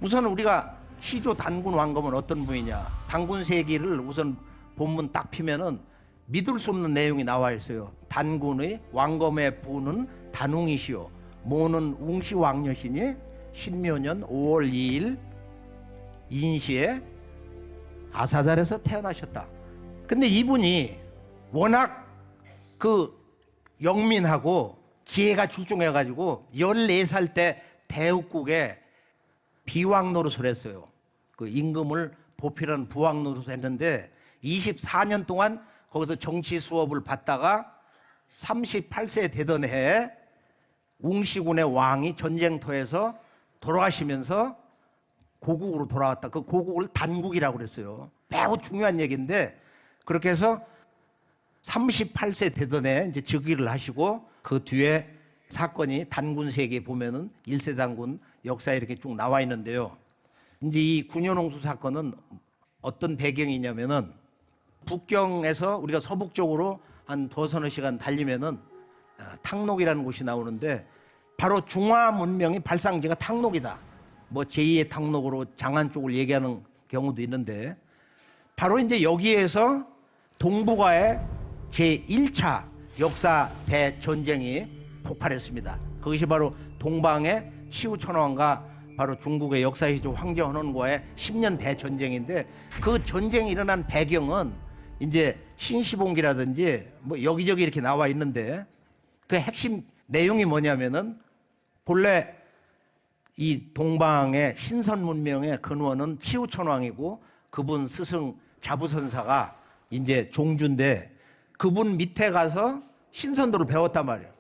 우선 우리가 시조 단군 왕검은 어떤 분이냐, 단군 세기를 우선 본문 딱 피면은 믿을 수 없는 내용이 나와 있어요. 단군의 왕검의 부는 단웅이시오, 모는 웅시 왕녀시니 신묘년 5월 2일 인시에 아사달에서 태어나셨다. 근데 이분이 워낙 그 영민하고 지혜가 출중해가지고 14살 때 대국국에 비왕 노릇을 했어요. 그 임금을 보필하는 부왕 노릇을 했는데 24년 동안 거기서 정치 수업을 받다가 38세 되던 해에 웅시군의 왕이 전쟁터에서 돌아가시면서 고국으로 돌아왔다. 그 고국을 단국이라고 그랬어요. 매우 중요한 얘기인데, 그렇게 해서 38세 되던 해에 이제 즉위를 하시고, 그 뒤에 사건이 단군 세계에 보면은 1세 단군 역사에 이렇게 쭉 나와 있는데요. 이제 이 군현홍수 사건은 어떤 배경이냐면은 북경에서 우리가 서북쪽으로 한 두서너 시간 달리면은 탕록이라는 곳이 나오는데, 바로 중화 문명의 발상지가 탕록이다. 뭐 제2의 탕록으로 장안 쪽을 얘기하는 경우도 있는데, 바로 이제 여기에서 동북아의 제1차 역사 대전쟁이 폭발했습니다. 그것이 바로 동방의 치우천왕과 바로 중국의 역사시조 황제헌원과의 10년 대전쟁인데, 그 전쟁이 일어난 배경은 이제 신시봉기라든지 뭐 여기저기 이렇게 나와 있는데, 그 핵심 내용이 뭐냐면은 본래 이 동방의 신선 문명의 근원은 치우천왕이고, 그분 스승 자부선사가 이제 종주인데, 그분 밑에 가서 신선도를 배웠단 말이에요.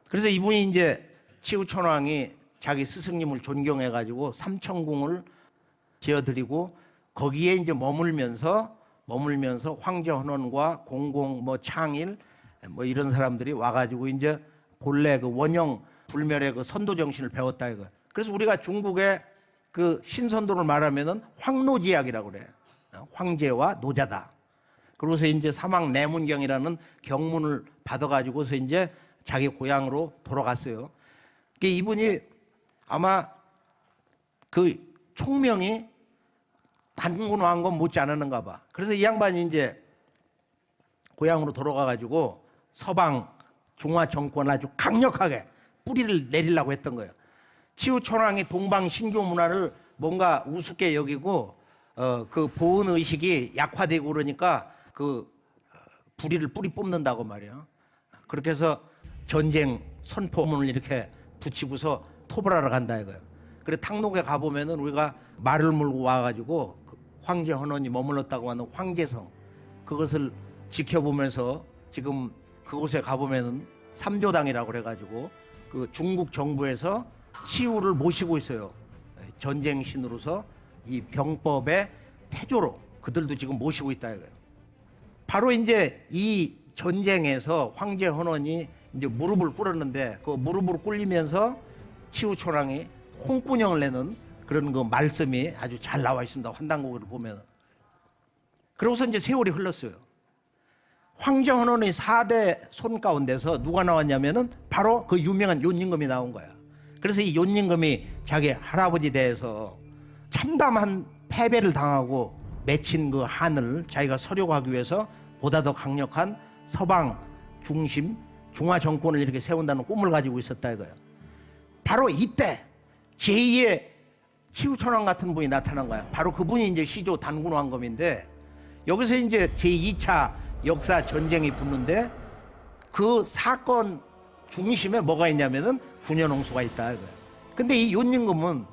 그래서 이분이 이제 치우천왕이 자기 스승님을 존경해가지고 삼천궁을 지어드리고, 거기에 이제 머물면서 황제헌원과 공공 뭐 창일 뭐 이런 사람들이 와가지고 이제 본래 그 원형 불멸의 그 선도 정신을 배웠다 이거. 그래서 우리가 중국의 그 신선도를 말하면은 황노지약이라고 그래. 황제와 노자다. 그러고서 이제 사막 내문경이라는 경문을 받아가지고서 이제 자기 고향으로 돌아갔어요. 이분이 아마 그 총명이 단군 왕검 못지 않았는가 봐. 그래서 이 양반이 이제 고향으로 돌아가가지고 서방 중화 정권을 아주 강력하게 뿌리를 내리려고 했던 거예요. 치우천왕이 동방 신교 문화를 뭔가 우습게 여기고 그 보은 의식이 약화되고 그러니까 그 불의를 뿌리 뽑는다고 말이에요. 그렇게 해서 전쟁 선포문을 이렇게 붙이고서 토벌하러 간다 이거예요. 그래 탕록에 가보면은 우리가 말을 몰고 와가지고 그 황제 헌원이 머물렀다고 하는 황제성, 그것을 지켜보면서 지금 그곳에 가보면은 삼조당이라고 그래가지고 그 중국 정부에서 치우를 모시고 있어요. 전쟁신으로서 이 병법의 태조로 그들도 지금 모시고 있다 이거예요. 바로 이제 이 전쟁에서 황제 헌원이 이제 무릎을 꿇었는데, 그 무릎을 꿇리면서 치우천왕이 홍군형을 내는 그런 그 말씀이 아주 잘 나와 있습니다. 환단곡을 보면. 그러고서 이제 세월이 흘렀어요. 황제 헌원의 4대 손 가운데서 누가 나왔냐면은 바로 그 유명한 욘임금이 나온 거야. 그래서 이 욘임금이 자기 할아버지 대해서 참담한 패배를 당하고 맺힌 그 한을 자기가 서려고 위해서 보다 더 강력한 서방 중심 중화 정권을 이렇게 세운다는 꿈을 가지고 있었다 이거예요. 바로 이때 제2의 치우천왕 같은 분이 나타난 거야. 바로 그분이 이제 시조 단군 왕검인데, 여기서 이제 제2차 역사 전쟁이 붙는데, 그 사건 중심에 뭐가 있냐면은 군현홍수가 있다 이거야. 근데 이 욘임금은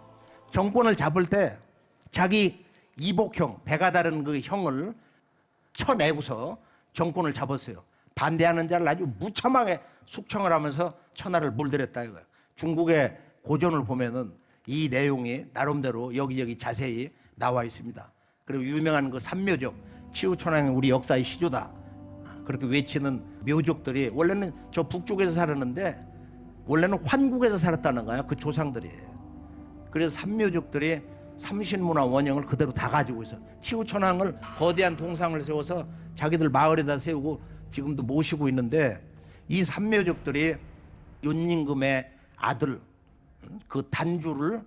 정권을 잡을 때 자기 이복형, 배가 다른 그 형을 쳐내고서 정권을 잡았어요. 반대하는 자를 아주 무참하게 숙청을 하면서 천하를 물들였다 이거예요. 중국의 고전을 보면은 이 내용이 나름대로 여기저기 자세히 나와 있습니다. 그리고 유명한 그 삼묘적, 치우천왕이 우리 역사의 시조다 그렇게 외치는 묘족들이 원래는 저 북쪽에서 살았는데 원래는 환국에서 살았다는 거야, 그 조상들이. 그래서 삼묘족들이 삼신문화 원형을 그대로 다 가지고 있어. 치우천왕을 거대한 동상을 세워서 자기들 마을에다 세우고 지금도 모시고 있는데, 이 삼묘족들이 욘임금의 아들 그 단주를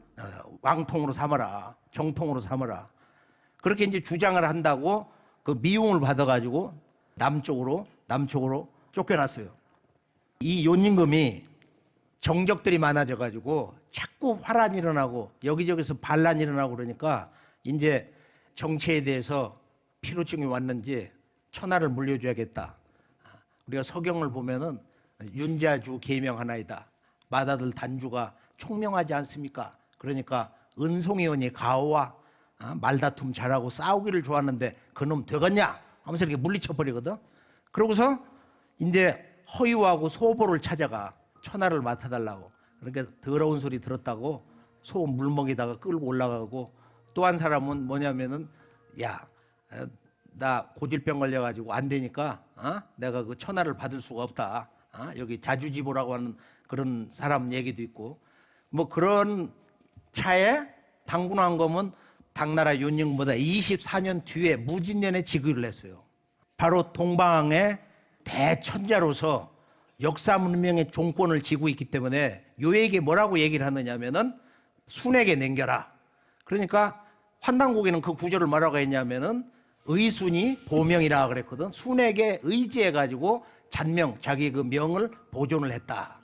왕통으로 삼아라, 정통으로 삼아라. 그렇게 이제 주장을 한다고 그 미움을 받아가지고 남쪽으로 쫓겨났어요. 이 요님금이 정적들이 많아져가지고 자꾸 화란이 일어나고 여기저기서 반란이 일어나고 그러니까 이제 정치에 대해서 피로증이 왔는지 천하를 물려줘야겠다. 우리가 서경을 보면은 윤자주 계명하나이다. 맏아들 단주가 총명하지 않습니까? 그러니까 은송이원이 가오와 말다툼 잘하고 싸우기를 좋아하는데 그놈 되겠냐? 하면서 이렇게 물리쳐버리거든. 그러고서 이제 허유하고 소보를 찾아가 천하를 맡아달라고. 그러니까 더러운 소리 들었다고 소 물먹이다가 끌고 올라가고, 또 한 사람은 뭐냐면은 야, 나 고질병 걸려가지고 안 되니까 내가 그 천하를 받을 수가 없다. 여기 자주지보라고 하는 그런 사람 얘기도 있고, 뭐 그런 차에 당군왕검은 당나라 윤영보다 24년 뒤에 무진년에 즉위를 했어요. 바로 동방의 대천자로서 역사 문명의 종권을 쥐고 있기 때문에 요에게 뭐라고 얘기를 하느냐면은 순에게 남겨라. 그러니까 환단국에는 그 구절을 뭐라고 했냐면은 의순이 보명이라 그랬거든. 순에게 의지해가지고 잔명, 자기 그 명을 보존을 했다.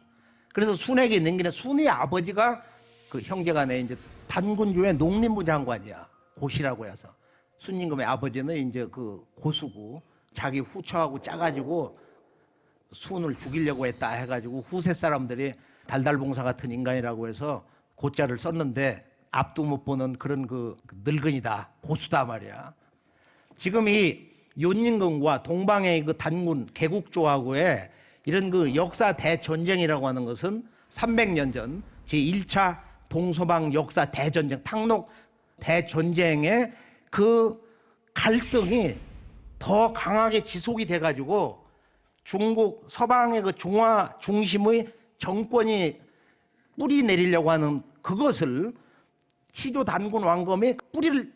그래서 순에게 남기는 순의 아버지가 그 형제간에 이제 단군주의 농림부 장관이야. 고시라고 해서. 순임금의 아버지는 이제 그 고수고 자기 후처하고 짜가지고 순을 죽이려고 했다 해가지고 후세 사람들이 달달봉사 같은 인간이라고 해서 고자를 썼는데 앞도 못 보는 그런 그 늙은이다, 고수다 말이야. 지금 이 윤임금과 동방의 그 단군 개국조하고의 이런 그 역사 대전쟁이라고 하는 것은 300년 전 제1차 동서방 역사 대전쟁, 탕록 대전쟁의 그 갈등이 더 강하게 지속이 돼가지고 중국 서방의 그 중화 중심의 정권이 뿌리 내리려고 하는 그것을 시조 단군 왕검이 뿌리를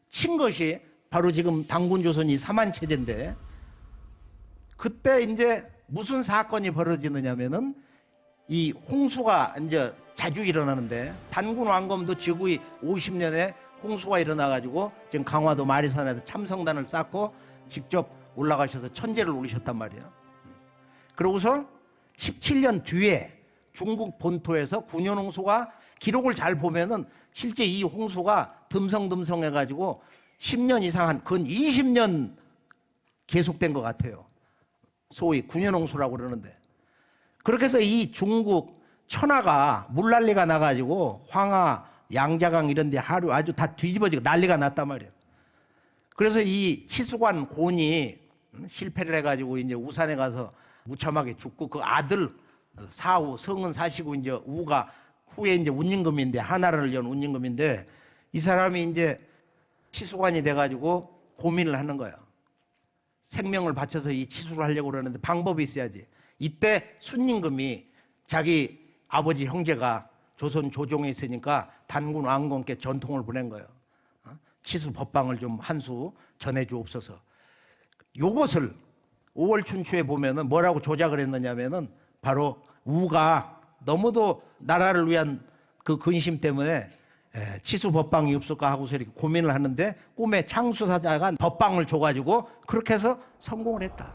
친 것이 바로 지금 단군조선이 사만체제인데, 그때 이제 무슨 사건이 벌어지느냐면은 이 홍수가 이제 자주 일어나는데 단군 왕검도 즉위 50년에 홍수가 일어나가지고 지금 강화도 마리산에서 참성단을 쌓고 직접 올라가셔서 천재를 올리셨단 말이에요. 그러고서 17년 뒤에 중국 본토에서 9년 홍수가 기록을 잘 보면은 실제 이 홍수가 듬성듬성해가지고 10년 이상 근 20년 계속된 것 같아요. 소위 9년 홍수라고 그러는데, 그렇게 해서 이 중국 천하가 물난리가 나가지고 황하, 양자강 이런 데 하루 아주 다 뒤집어지고 난리가 났단 말이에요. 그래서 이 치수관 곤이 실패를 해가지고 이제 우산에 가서 무참하게 죽고, 그 아들 사후 성은 사시고 이제 우가 후에 이제 운임금인데, 하나를 연 운임금인데, 이 사람이 이제 치수관이 돼가지고 고민을 하는 거예요. 생명을 바쳐서 이 치수를 하려고 그러는데 방법이 있어야지. 이때 순임금이 자기 아버지 형제가 조선 조정에 있으니까 단군 왕건께 전통을 보낸 거예요. 치수 법방을 좀 한 수 전해주옵소서. 요것을 5월 춘추에 보면은 뭐라고 조작을 했느냐면은 바로 우가 너무도 나라를 위한 그 근심 때문에 치수 법방이 없을까 하고서 이렇게 고민을 하는데 꿈에 창수사자가 법방을 줘가지고 그렇게 해서 성공을 했다.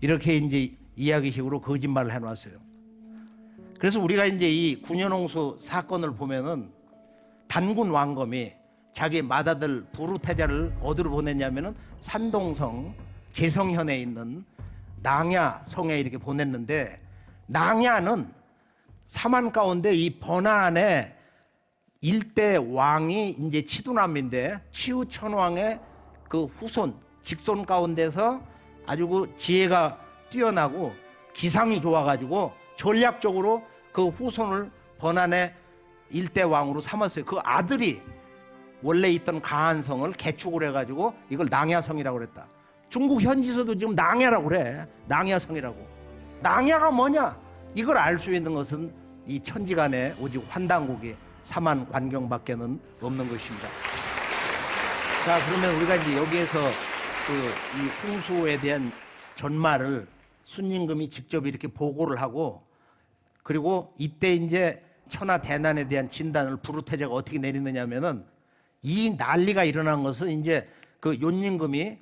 이렇게 이제 이야기식으로 거짓말을 해놨어요. 그래서 우리가 이제 이 군현홍수 사건을 보면은 단군 왕검이 자기 맏아들 부르태자를 어디로 보냈냐면은 산동성 제성현에 있는 낭야성에 이렇게 보냈는데, 낭야는 사만 가운데 이 번안에 일대 왕이 이제 치두남인데 치우천왕의 그 후손 직손 가운데서 아주 그 지혜가 뛰어나고 기상이 좋아가지고 전략적으로 그 후손을 번안의 일대 왕으로 삼았어요. 그 아들이 원래 있던 가한성을 개축을 해가지고 이걸 낭야성이라고 그랬다. 중국 현지에서도 지금 낭야라고 그래. 낭야성이라고. 낭야가 뭐냐? 이걸 알 수 있는 것은 이 천지간에 오직 환단국이 사만 관경밖에는 없는 것입니다. 자, 그러면 우리가 이제 여기에서 그 이 홍수에 대한 전말을 순임금이 직접 이렇게 보고를 하고, 그리고 이때 이제 천하 대난에 대한 진단을 부르태자가 어떻게 내리느냐면은 이 난리가 일어난 것은 이제 그 윤임금이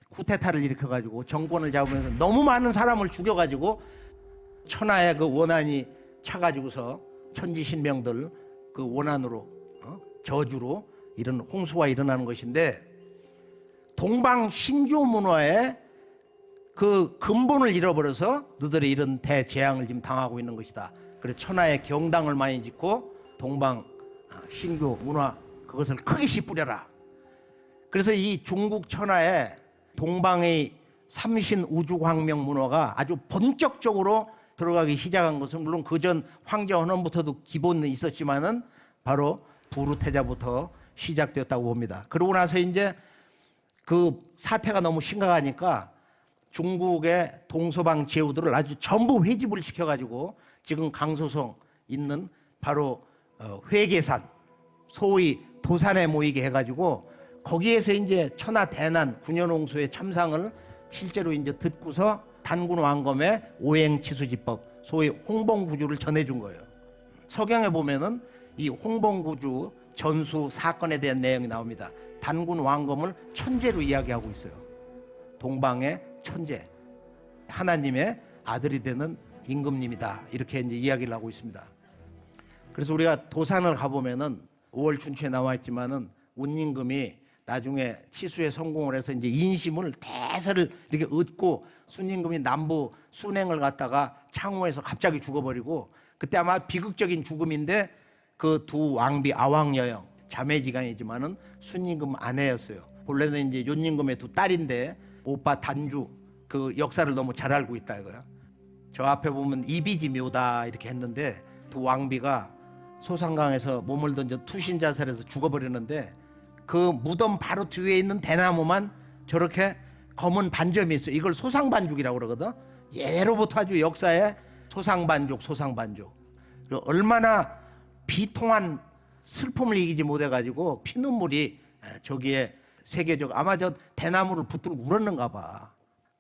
쿠데타를 일으켜가지고 정권을 잡으면서 너무 많은 사람을 죽여가지고 천하의 그 원한이 차가지고서 천지신명들 그 원한으로 저주로 이런 홍수가 일어나는 것인데 동방 신조 문화의 그 근본을 잃어버려서 너들이 이런 대재앙을 지금 당하고 있는 것이다. 그래서 천하의 경당을 많이 짓고 동방 신교 문화 그것을 크게 씨뿌려라. 그래서 이 중국 천하에 동방의 삼신 우주광명 문화가 아주 본격적으로 들어가기 시작한 것은 물론 그전 황제 헌원부터도 기본은 있었지만은 바로 부르테자부터 시작되었다고 봅니다. 그러고 나서 이제 그 사태가 너무 심각하니까 중국의 동서방 제후들을 아주 전부 회집을 시켜가지고 지금 강소성 있는 바로 회계산 소위 도산에 모이게 해가지고 거기에서 이제 천하 대난 군현홍수의 참상을 실제로 이제 듣고서 단군 왕검의 오행치수지법 소위 홍봉구주를 전해준 거예요. 서경에 보면은 이 홍봉구주 전수 사건에 대한 내용이 나옵니다. 단군 왕검을 천재로 이야기하고 있어요. 동방의 천재, 하나님의 아들이 되는 임금님이다 이렇게 이제 이야기를 하고 있습니다. 그래서 우리가 도산을 가보면은 5월 춘추에 나와 있지만은 운임금이 나중에 치수에 성공을 해서 이제 인심을 대서를 이렇게 얻고 순임금이 남부 순행을 갔다가 창호에서 갑자기 죽어버리고 그때 아마 비극적인 죽음인데 그 두 왕비 아왕여영 자매지간이지만은 순임금 아내였어요. 본래는 이제 윤임금의 두 딸인데 오빠 단주 그 역사를 너무 잘 알고 있다 이거야. 저 앞에 보면 이비지묘다 이렇게 했는데 두 왕비가 소상강에서 몸을 던져 투신 자살해서 죽어버리는데 그 무덤 바로 뒤에 있는 대나무만 저렇게 검은 반점이 있어요. 이걸 소상반죽이라고 그러거든. 예로부터 아주 역사에 소상반죽 얼마나 비통한 슬픔을 이기지 못해가지고 피눈물이 저기에 세계적 아마 저 대나무를 붙들고 울었는가 봐.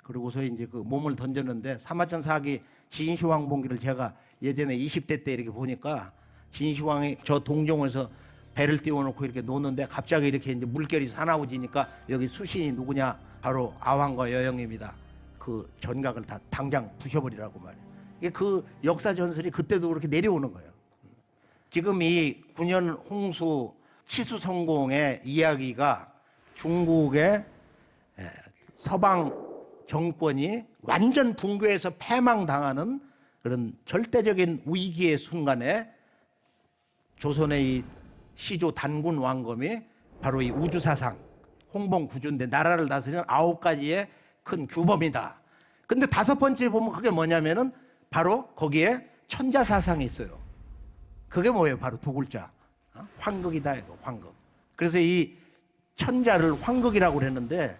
그러고서 이제 그 몸을 던졌는데 사마천 사기 진시황봉기를 제가 예전에 20대 때 이렇게 보니까 진시황이 저 동정에서 배를 띄워놓고 이렇게 노는데 갑자기 이렇게 이제 물결이 사나워지니까 여기 수신이 누구냐? 바로 아왕과 여영입니다. 그 전각을 다 당장 부셔버리라고 말이에요. 이게 그 역사 전설이 그때도 그렇게 내려오는 거예요. 지금 이 9년 홍수 치수 성공의 이야기가 중국의 서방 정권이 완전 붕괴해서 패망당하는 그런 절대적인 위기의 순간에 조선의 이 시조 단군 왕검이 바로 이 우주사상 홍봉구주인데 나라를 다스리는 9가지의 큰 규범이다. 근데 5번째 보면 그게 뭐냐면은 바로 거기에 천자사상이 있어요. 그게 뭐예요? 바로 두 글자. 황극이다 이거 황극. 그래서 이 천자를 황극이라고 그랬는데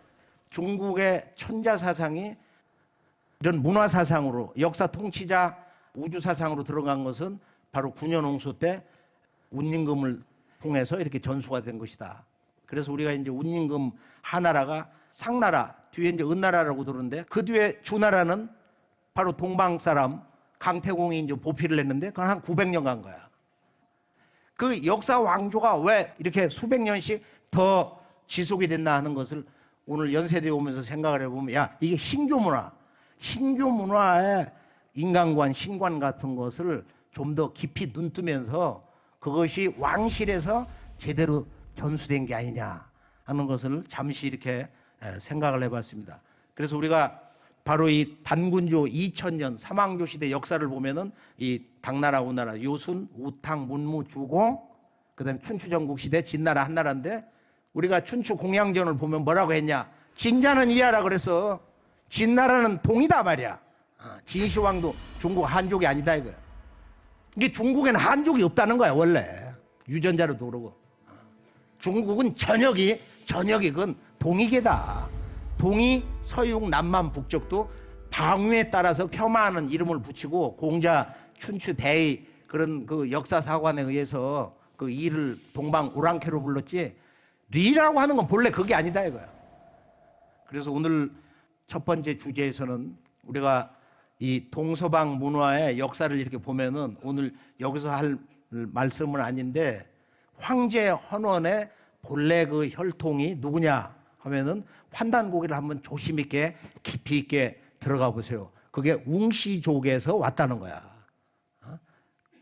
중국의 천자사상이 이런 문화사상으로 역사 통치자 우주사상으로 들어간 것은 바로 9년 홍수 때 운임금을 통해서 이렇게 전수가 된 것이다. 그래서 우리가 이제 운임금 하나라가 상나라 뒤에 이제 은나라라고 들었는데 그 뒤에 주나라는 바로 동방 사람 강태공이 이제 보필을 했는데 그건 한 900년 간 거야. 그 역사 왕조가 왜 이렇게 수백 년씩 더 지속이 됐나 하는 것을 오늘 연세대에 오면서 생각을 해보면 야 이게 신교 문화의 인간관 신관 같은 것을 좀 더 깊이 눈뜨면서 그것이 왕실에서 제대로 전수된 게 아니냐 하는 것을 잠시 이렇게 생각을 해봤습니다. 그래서 우리가 바로 이 단군조 2000년 삼왕조 시대 역사를 보면은 이 당나라, 우나라, 요순, 우탕, 문무, 주공, 그다음에 춘추전국 시대 진나라 한나라인데 우리가 춘추 공양전을 보면 뭐라고 했냐? 진자는 이하라 그래서 진나라는 동이다 말이야. 진시황도 중국 한족이 아니다 이거야. 이게 중국에는 한족이 없다는 거야 원래. 유전자로도 그러고. 중국은 전역이 그건 동이계다. 동이, 서육, 남만, 북쪽도 방위에 따라서 폄하하는 이름을 붙이고 공자, 춘추, 대의 그런 그 역사 사관에 의해서 그 이를 동방 오랑캐로 불렀지 리라고 하는 건 본래 그게 아니다 이거야. 그래서 오늘 첫 번째 주제에서는 우리가 이 동서방 문화의 역사를 이렇게 보면은 오늘 여기서 할 말씀은 아닌데 황제 헌원의 본래 그 혈통이 누구냐 하면은 환단고기를 한번 조심 있게 깊이 있게 들어가 보세요. 그게 웅시족에서 왔다는 거야.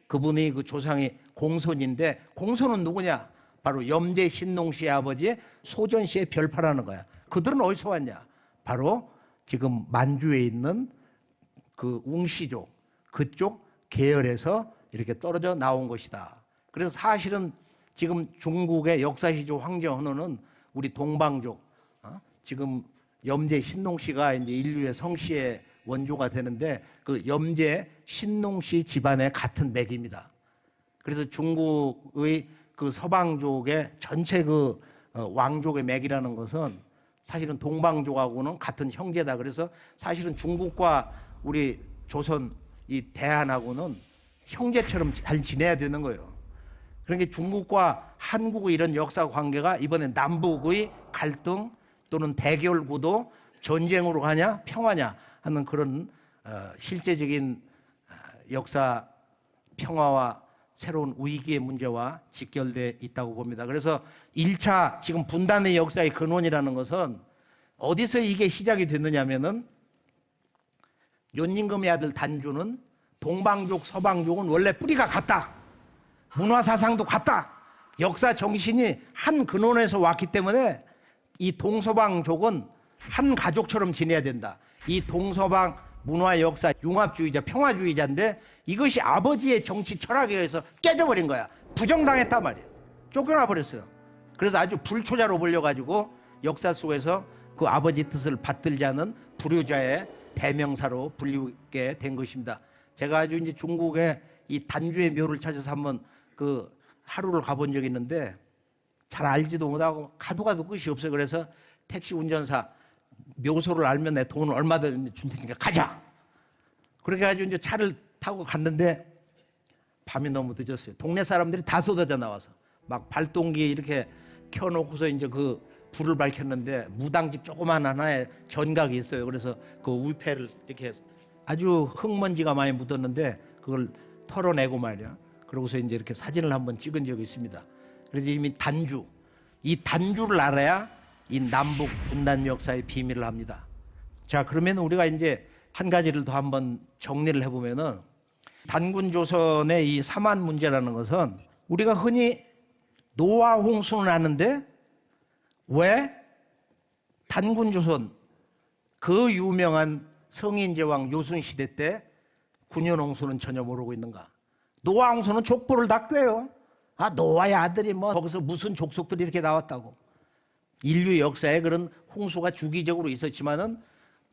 그분이 그 조상이 공손인데 공손은 누구냐? 바로 염제 신농 씨의 아버지 소전 씨의 별파라는 거야. 그들은 어디서 왔냐? 바로 지금 만주에 있는 그 웅시족 그쪽 계열에서 이렇게 떨어져 나온 것이다. 그래서 사실은 지금 중국의 역사시조 황제 헌원은 우리 동방족 지금 염제 신농 씨가 이제 인류의 성씨의 원조가 되는데 그 염제 신농 씨 집안의 같은 맥입니다. 그래서 중국의 그 서방족의 전체 그 왕족의 맥이라는 것은 사실은 동방족하고는 같은 형제다. 그래서 사실은 중국과 우리 조선 이 대한하고는 형제처럼 잘 지내야 되는 거예요. 그러니까 중국과 한국의 이런 역사 관계가 이번에 남북의 갈등 또는 대결 구도 전쟁으로 가냐 평화냐 하는 그런 실제적인 역사 평화와 새로운 위기의 문제와 직결되어 있다고 봅니다. 그래서 1차 지금 분단의 역사의 근원이라는 것은 어디서 이게 시작이 됐느냐면은 윤임금의 아들 단주는 동방족 서방족은 원래 뿌리가 같다. 문화사상도 같다. 역사 정신이 한 근원에서 왔기 때문에 이 동서방족은 한 가족처럼 지내야 된다. 이 동서방 문화 역사 융합주의자 평화주의자인데 이것이 아버지의 정치 철학에 의해서 깨져버린 거야. 부정당했단 말이에요. 쫓겨나 버렸어요. 그래서 아주 불초자로 불려가지고 역사 속에서 그 아버지 뜻을 받들지 않은 불효자의 대명사로 불리게 된 것입니다. 제가 아주 이제 중국의 이 단주의 묘를 찾아서 한번 그 하루를 가본 적이 있는데 잘 알지도 못하고 가도 끝이 없어요. 그래서 택시 운전사 묘소를 알면 내 돈을 얼마든지 줄 테니까 가자. 그렇게 가지고 이제 차를 타고 갔는데 밤이 너무 늦었어요. 동네 사람들이 다 쏟아져 나와서 막 발동기에 이렇게 켜놓고서 이제 그 불을 밝혔는데 무당집 조그만 하나에 전각이 있어요. 그래서 그 위패를 이렇게 아주 흙먼지가 많이 묻었는데 그걸 털어내고 말이야. 그러고서 이제 이렇게 사진을 한번 찍은 적이 있습니다. 그래서 이미 단주, 이 단주를 알아야 이 남북 분단 역사의 비밀을 합니다. 자, 그러면 우리가 이제 한 가지를 더 한번 정리를 해보면은 단군 조선의 이 사만 문제라는 것은 우리가 흔히 노화 홍수는 아는데 왜 단군 조선 그 유명한 성인제왕 요순 시대 때 군현 홍수는 전혀 모르고 있는가? 노화 홍수는 족보를 다 꿰요. 아, 노아의 아들이 뭐 거기서 무슨 족속들이 이렇게 나왔다고. 인류 역사에 그런 홍수가 주기적으로 있었지만은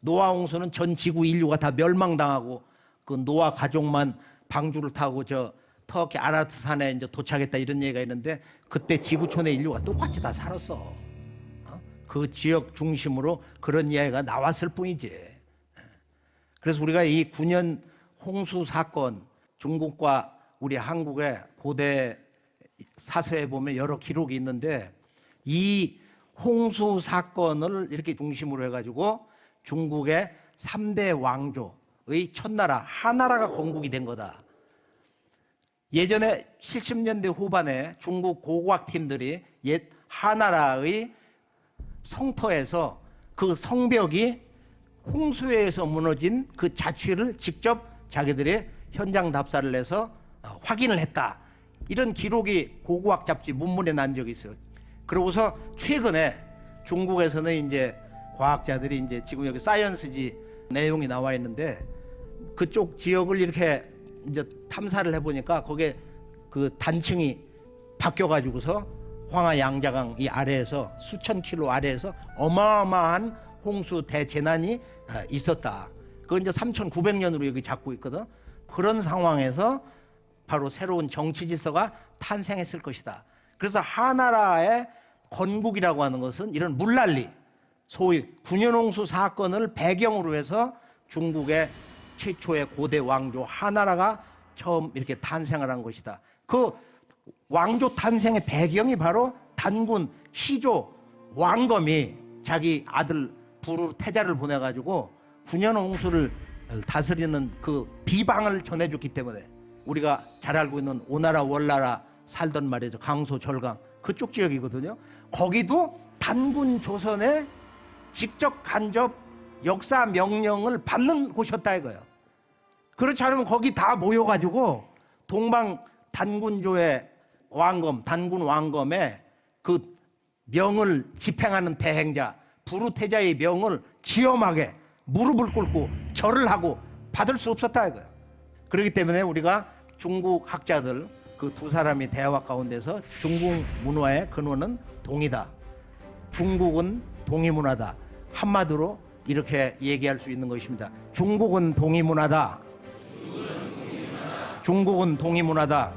노아 홍수는 전 지구 인류가 다 멸망당하고 그 노아 가족만 방주를 타고 저 터키 아라트 산에 이제 도착했다 이런 얘기가 있는데 그때 지구촌의 인류가 똑같이 다 살았어. 그 지역 중심으로 그런 이야기가 나왔을 뿐이지. 그래서 우리가 이 9년 홍수 사건 중국과 우리 한국의 고대 사서에 보면 여러 기록이 있는데 이 홍수 사건을 이렇게 중심으로 해가지고 중국의 3대 왕조의 첫나라 하나라가 건국이 된 거다. 예전에 70년대 후반에 중국 고고학팀들이 옛 하나라의 성터에서 그 성벽이 홍수에 의해서 무너진 그 자취를 직접 자기들이 현장 답사를 해서 확인을 했다. 이런 기록이 고고학 잡지 문문에 난 적이 있어요. 그러고서 최근에 중국에서는 이제 과학자들이 이제 지금 여기 사이언스지 내용이 나와 있는데 그쪽 지역을 이렇게 이제 탐사를 해보니까 거기에 그 단층이 바뀌어가지고서 황하 양자강 이 아래에서 수천 킬로 아래에서 어마어마한 홍수 대재난이 있었다. 그건 이제 3,900년으로 여기 잡고 있거든. 그런 상황에서 바로 새로운 정치 질서가 탄생했을 것이다. 그래서 하나라의 건국이라고 하는 것은 이런 물난리, 소위 군현홍수 사건을 배경으로 해서 중국의 최초의 고대 왕조 하나라가 처음 이렇게 탄생을 한 것이다. 그 왕조 탄생의 배경이 바로 단군 시조 왕검이 자기 아들 부르 태자를 보내가지고 군현홍수를 다스리는 그 비방을 전해줬기 때문에 우리가 잘 알고 있는 오나라 월나라 살던 말이죠. 강소 절강 그쪽 지역이거든요. 거기도 단군 조선의 직접 간접 역사 명령을 받는 곳이었다 이거예요. 그렇지 않으면 거기 다 모여가지고 동방 단군조의 왕검, 단군 왕검의 그 명을 집행하는 대행자 부르태자의 명을 기엄하게 무릎을 꿇고 절을 하고 받을 수 없었다 이거예요. 그렇기 때문에 우리가 중국 학자들 그 두 사람이 대화 가운데서 중국 문화의 근원은 동이다. 중국은 동이문화다. 한마디로 이렇게 얘기할 수 있는 것입니다. 중국은 동이문화다. 중국은 동이문화다.